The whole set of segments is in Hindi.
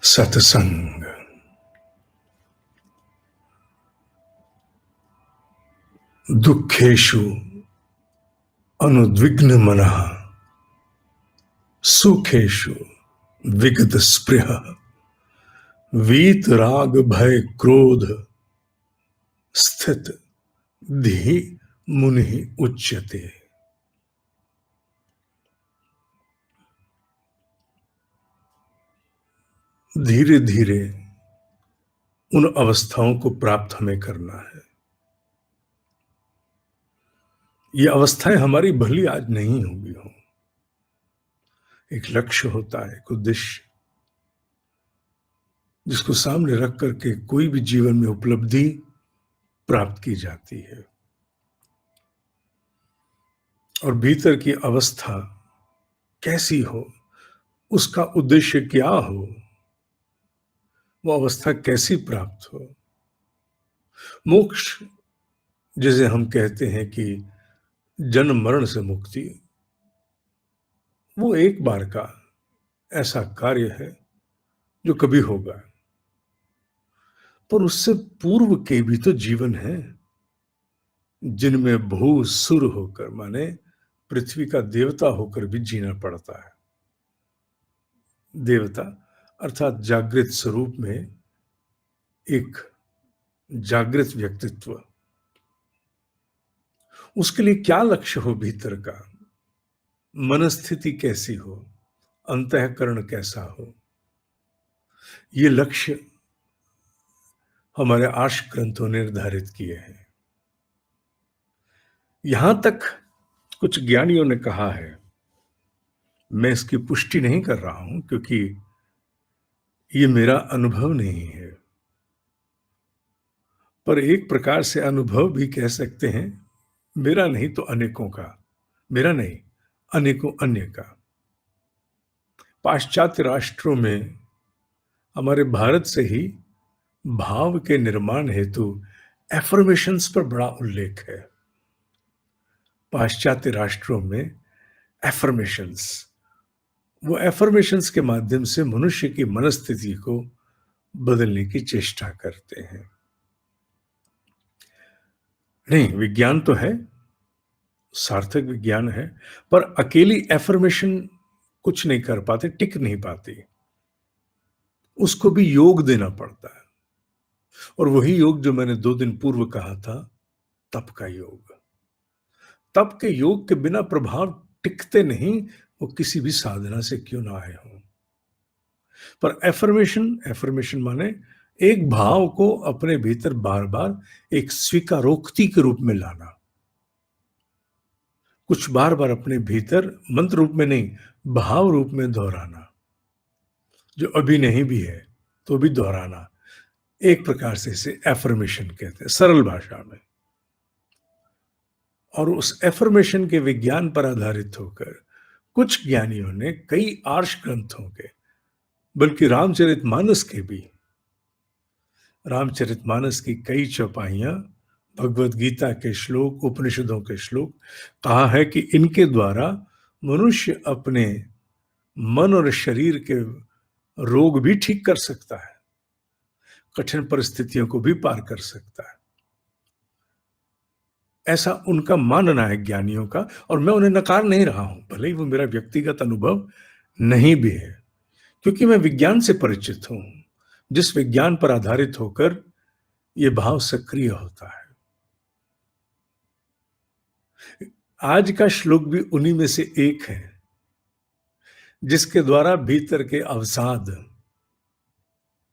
सत्संग। दुखेषु अनुद्विग्न मनः सुखेषु विगत स्पृह वीत राग भय क्रोध स्थित धी मुनि उच्यते। धीरे धीरे उन अवस्थाओं को प्राप्त हमें करना है। ये अवस्थाएं हमारी भली आज नहीं होगी हो। एक लक्ष्य होता है, एक उद्देश्य, जिसको सामने रख करके कोई भी जीवन में उपलब्धि प्राप्त की जाती है। और भीतर की अवस्था कैसी हो, उसका उद्देश्य क्या हो, वो अवस्था कैसी प्राप्त हो। मोक्ष जिसे हम कहते हैं कि जन्म मरण से मुक्ति, वो एक बार का ऐसा कार्य है जो कभी होगा, पर उससे पूर्व के भी तो जीवन है जिनमें भू सुर होकर, माने पृथ्वी का देवता होकर भी जीना पड़ता है। देवता अर्थात जागृत स्वरूप में एक जागृत व्यक्तित्व। उसके लिए क्या लक्ष्य हो, भीतर का मनस्थिति कैसी हो, अंतःकरण कैसा हो, ये लक्ष्य हमारे आर्ष ग्रंथों ने निर्धारित किए हैं। यहां तक कुछ ज्ञानियों ने कहा है, मैं इसकी पुष्टि नहीं कर रहा हूं क्योंकि ये मेरा अनुभव नहीं है, पर एक प्रकार से अनुभव भी कह सकते हैं, मेरा नहीं तो अनेकों का, मेरा नहीं अनेकों अन्य का। पाश्चात्य राष्ट्रों में हमारे भारत से ही भाव के निर्माण हेतु एफर्मेशंस पर बड़ा उल्लेख है। पाश्चात्य राष्ट्रों में एफर्मेशंस, वो एफर्मेशंस के माध्यम से मनुष्य की मनस्थिति को बदलने की चेष्टा करते हैं। नहीं, विज्ञान तो है, सार्थक विज्ञान है, पर अकेली एफर्मेशन कुछ नहीं कर पाते, टिक नहीं पाती। उसको भी योग देना पड़ता है, और वही योग जो मैंने 2 दिन पूर्व कहा था, तप का योग। तप के योग के बिना प्रभाव टिकते नहीं, वो किसी भी साधना से क्यों ना आए हो। पर एफर्मेशन माने एक भाव को अपने भीतर बार बार एक स्वीकारोक्ति के रूप में लाना। कुछ बार बार अपने भीतर मंत्र रूप में नहीं, भाव रूप में दोहराना, जो अभी नहीं भी है तो भी दोहराना। एक प्रकार से इसे एफर्मेशन कहते हैं सरल भाषा में। और उस एफर्मेशन के विज्ञान पर आधारित होकर कुछ ज्ञानियों ने कई आर्ष ग्रंथों के, बल्कि रामचरितमानस के भी, रामचरितमानस की कई चौपाइयां, भगवत गीता के श्लोक, उपनिषदों के श्लोक, कहा है कि इनके द्वारा मनुष्य अपने मन और शरीर के रोग भी ठीक कर सकता है, कठिन परिस्थितियों को भी पार कर सकता है। ऐसा उनका मानना है ज्ञानियों का, और मैं उन्हें नकार नहीं रहा हूं, भले ही वो मेरा व्यक्तिगत अनुभव नहीं भी है, क्योंकि मैं विज्ञान से परिचित हूं, जिस विज्ञान पर आधारित होकर यह भाव सक्रिय होता है। आज का श्लोक भी उन्हीं में से एक है, जिसके द्वारा भीतर के अवसाद,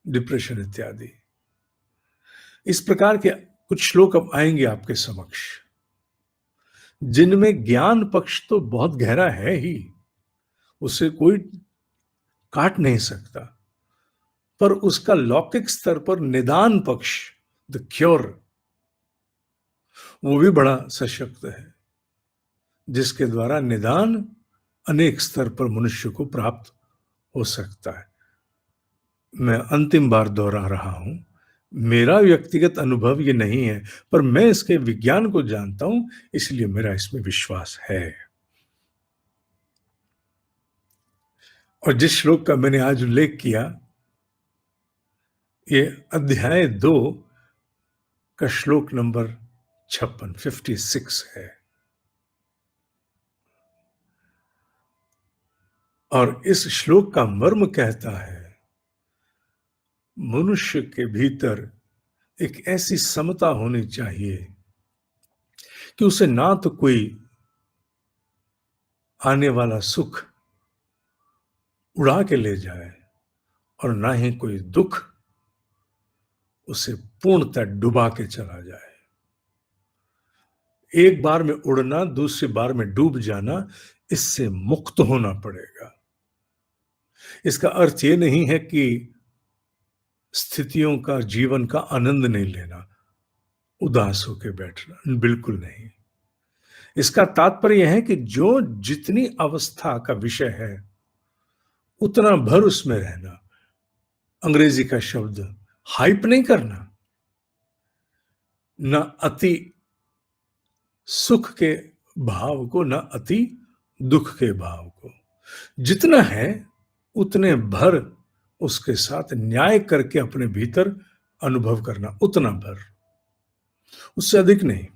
डिप्रेशन इत्यादि, इस प्रकार के कुछ श्लोक अब आएंगे आपके समक्ष, जिनमें ज्ञान पक्ष तो बहुत गहरा है ही, उसे कोई काट नहीं सकता, पर उसका लौकिक स्तर पर निदान पक्ष, द क्योर, वो भी बड़ा सशक्त है, जिसके द्वारा निदान अनेक स्तर पर मनुष्य को प्राप्त हो सकता है। मैं अंतिम बार दोहरा रहा हूं, मेरा व्यक्तिगत अनुभव ये नहीं है, पर मैं इसके विज्ञान को जानता हूं, इसलिए मेरा इसमें विश्वास है। और जिस श्लोक का मैंने आज उल्लेख किया, ये अध्याय 2 का श्लोक नंबर 56 है। और इस श्लोक का मर्म कहता है, मनुष्य के भीतर एक ऐसी समता होनी चाहिए कि उसे ना तो कोई आने वाला सुख उड़ा के ले जाए और ना ही कोई दुख उसे पूर्णतः डुबा के चला जाए। एक बार में उड़ना, दूसरी बार में डूब जाना, इससे मुक्त होना पड़ेगा। इसका अर्थ ये नहीं है कि स्थितियों का, जीवन का आनंद नहीं लेना, उदास होकर बैठना, बिल्कुल नहीं। इसका तात्पर्य है कि जो जितनी अवस्था का विषय है उतना भर उसमें रहना। अंग्रेजी का शब्द हाइप नहीं करना, न अति सुख के भाव को, न अति दुख के भाव को। जितना है उतने भर उसके साथ न्याय करके अपने भीतर अनुभव करना, उतना भर, उससे अधिक नहीं।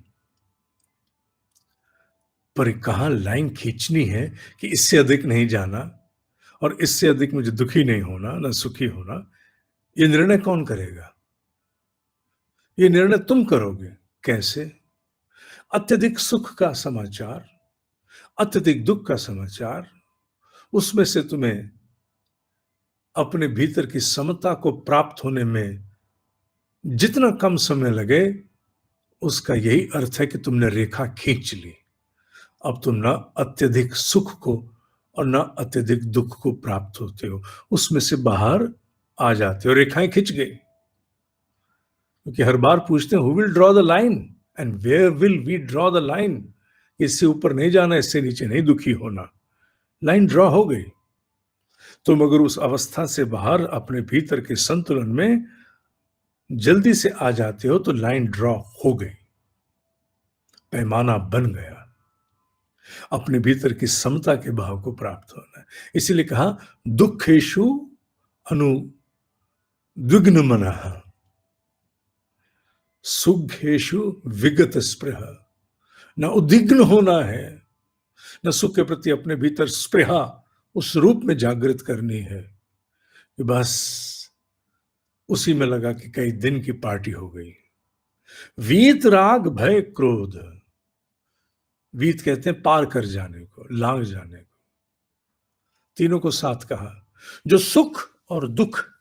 पर कहां लाइन खींचनी है कि इससे अधिक नहीं जाना और इससे अधिक मुझे दुखी नहीं होना, ना सुखी होना, ये निर्णय कौन करेगा? ये निर्णय तुम करोगे। कैसे? अत्यधिक सुख का समाचार, अत्यधिक दुख का समाचार, उसमें से तुम्हें अपने भीतर की समता को प्राप्त होने में जितना कम समय लगे, उसका यही अर्थ है कि तुमने रेखा खींच ली। अब तुम ना अत्यधिक सुख को और ना अत्यधिक दुख को प्राप्त होते हो, उसमें से बाहर आ जाते हो। रेखाएं खिंच गई। क्योंकि हर बार पूछते हैं, who will draw the line and where will we draw the line? इससे ऊपर नहीं जाना, इससे नीचे नहीं दुखी होना। लाइन ड्रॉ हो गई। तुम अगर उस अवस्था से बाहर अपने भीतर के संतुलन में जल्दी से आ जाते हो तो लाइन ड्रॉ हो गई, पैमाना बन गया। अपने भीतर की समता के भाव को प्राप्त होना है। इसीलिए कहा, दुखेशु अनुद्विग्न मनः, सुखेशु विगत स्पृह। न उद्विग्न होना है, न सुख के प्रति अपने भीतर स्पृहा उस रूप में जागृत करनी है कि बस उसी में लगा कि कई दिन की पार्टी हो गई। वीत राग भय क्रोध, वीत कहते हैं पार कर जाने को, लांग जाने को। तीनों को साथ कहा। जो सुख और दुख,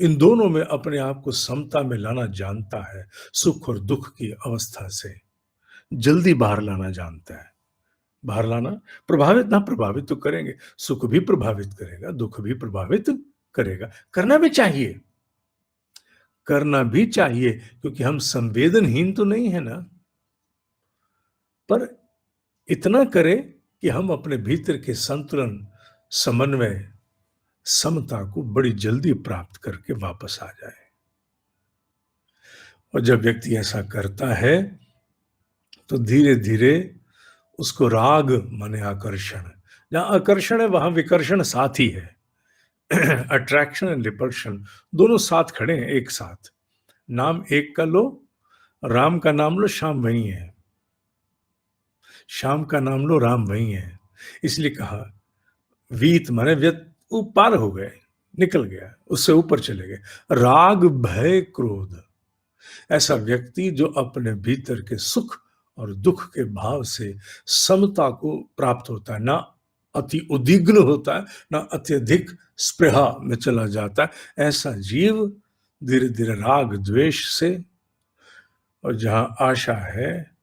इन दोनों में अपने आप को समता में लाना जानता है, सुख और दुख की अवस्था से जल्दी बाहर लाना जानता है। बाहर लाना, प्रभावित ना प्रभावित तो करेंगे, सुख भी प्रभावित करेगा, दुख भी प्रभावित करेगा। करना भी चाहिए, करना भी चाहिए, क्योंकि हम संवेदनहीन तो नहीं है ना। पर इतना करें कि हम अपने भीतर के संतुलन, समन्वय, समता को बड़ी जल्दी प्राप्त करके वापस आ जाए। और जब व्यक्ति ऐसा करता है तो धीरे धीरे उसको राग माने आकर्षण, जहां आकर्षण है वहां विकर्षण साथ ही है। अट्रैक्शन एंड रिपल्शन दोनों साथ खड़े हैं, एक साथ। नाम एक का लो, राम का नाम लो, श्याम वही है। श्याम का नाम लो, राम वही है। इसलिए कहा, वीत माने वो पार हो गए, निकल गया, उससे ऊपर चले गए। राग भय क्रोध, ऐसा व्यक्ति जो अपने भीतर के सुख और दुख के भाव से समता को प्राप्त होता है, ना अति उद्विग्न होता है, ना अत्यधिक स्पृहा में चला जाता है, ऐसा जीव धीरे धीरे राग द्वेष से, और जहां आशा है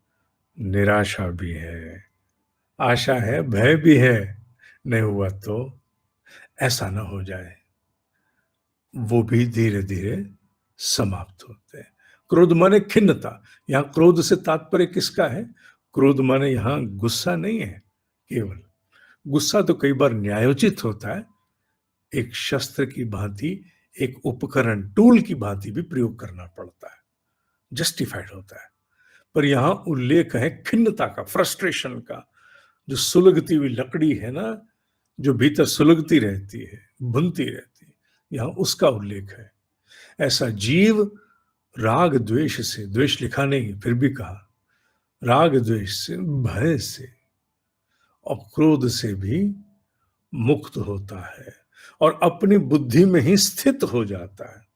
निराशा भी है, आशा है भय भी है, नहीं हुआ तो ऐसा ना हो जाए, वो भी धीरे धीरे समाप्त होते हैं। क्रोध माने खिन्नता। यहां क्रोध से तात्पर्य किसका है? क्रोध माने यहां गुस्सा नहीं है केवल। गुस्सा तो कई बार न्यायोचित होता है, एक शस्त्र की भांति, एक उपकरण, टूल की भांति भी प्रयोग करना पड़ता है, जस्टिफाइड होता है। पर यहां उल्लेख है खिन्नता का, फ्रस्ट्रेशन का। जो सुलगती हुई लकड़ी है ना, जो भीतर सुलगती रहती है, भुनती रहती है, यहां उसका उल्लेख है। ऐसा जीव राग द्वेष से, द्वेष लिखा नहीं फिर भी कहा, राग द्वेष से, भय से और क्रोध से भी मुक्त होता है और अपनी बुद्धि में ही स्थित हो जाता है।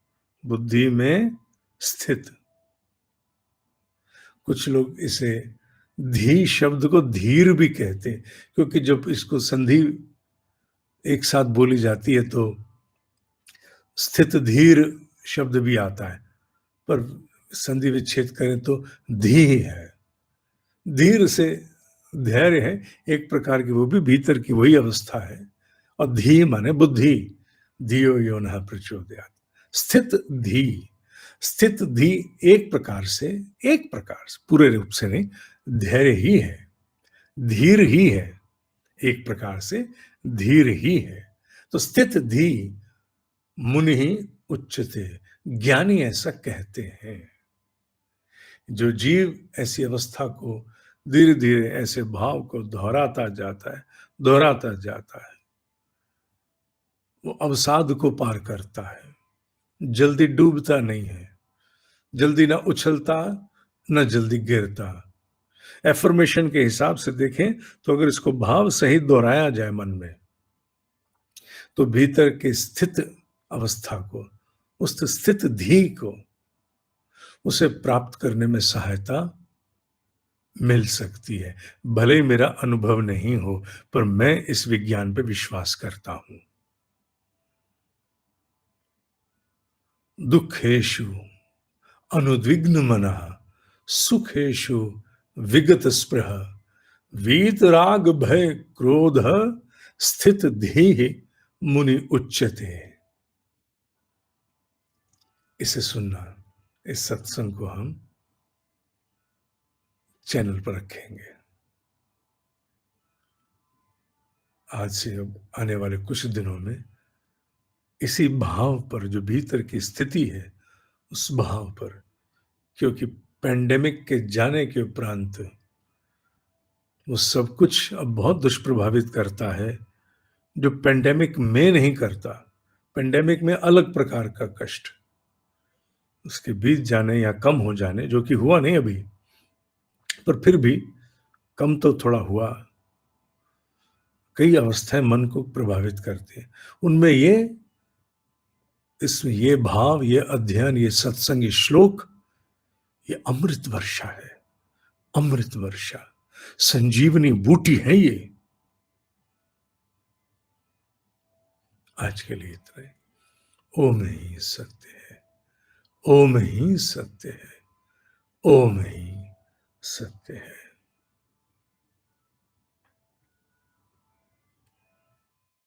बुद्धि में स्थित। कुछ लोग इसे धी शब्द को धीर भी कहते हैं, क्योंकि जब इसको संधि एक साथ बोली जाती है तो स्थित धीर शब्द भी आता है, पर संधि विच्छेद करें तो धी है। धीर से धैर्य है एक प्रकार की, वो भी भीतर की वही अवस्था है। और धी माने बुद्धि, धियो यो नः प्रचोदयात्। स्थित धी, स्थित धी एक प्रकार से पूरे रूप से नहीं, धैर्य ही है, धीर ही है, एक प्रकार से धीर ही है। तो स्थित धी मुनि ही उच्चते, ज्ञानी ऐसा कहते हैं। जो जीव ऐसी अवस्था को धीरे धीरे ऐसे भाव को दोहराता जाता है, वो अवसाद को पार करता है, जल्दी डूबता नहीं है, जल्दी ना उछलता ना जल्दी गिरता। एफर्मेशन के हिसाब से देखें तो अगर इसको भाव सहित दोहराया जाए मन में, तो भीतर के स्थित अवस्था को, उस स्थित धी को, उसे प्राप्त करने में सहायता मिल सकती है। भले ही मेरा अनुभव नहीं हो, पर मैं इस विज्ञान पे विश्वास करता हूं। दुखेषु अनुद्विग्न मनः, सुखेषु विगत स्पृह, वीतराग भय क्रोध स्थित धीः मुनि उच्यते। इसे सुनना, इस सत्संग को हम चैनल पर रखेंगे। आज से अब आने वाले कुछ दिनों में इसी भाव पर, जो भीतर की स्थिति है उस भाव पर, क्योंकि पेंडेमिक के जाने के उपरांत वो सब कुछ अब बहुत दुष्प्रभावित करता है जो पेंडेमिक में नहीं करता। पेंडेमिक में अलग प्रकार का कष्ट, उसके बीत जाने या कम हो जाने, जो कि हुआ नहीं अभी, पर फिर भी कम तो थोड़ा हुआ। कई अवस्थाएं मन को प्रभावित करती हैं, उनमें इसमें ये भाव, ये अध्ययन, ये सत्संग, ये श्लोक, ये अमृत वर्षा है, अमृत वर्षा, संजीवनी बूटी है ये। आज के लिए इतना ही। ओम ही सत्य है, ओम ही सत्य है, ओम ही सत्य है।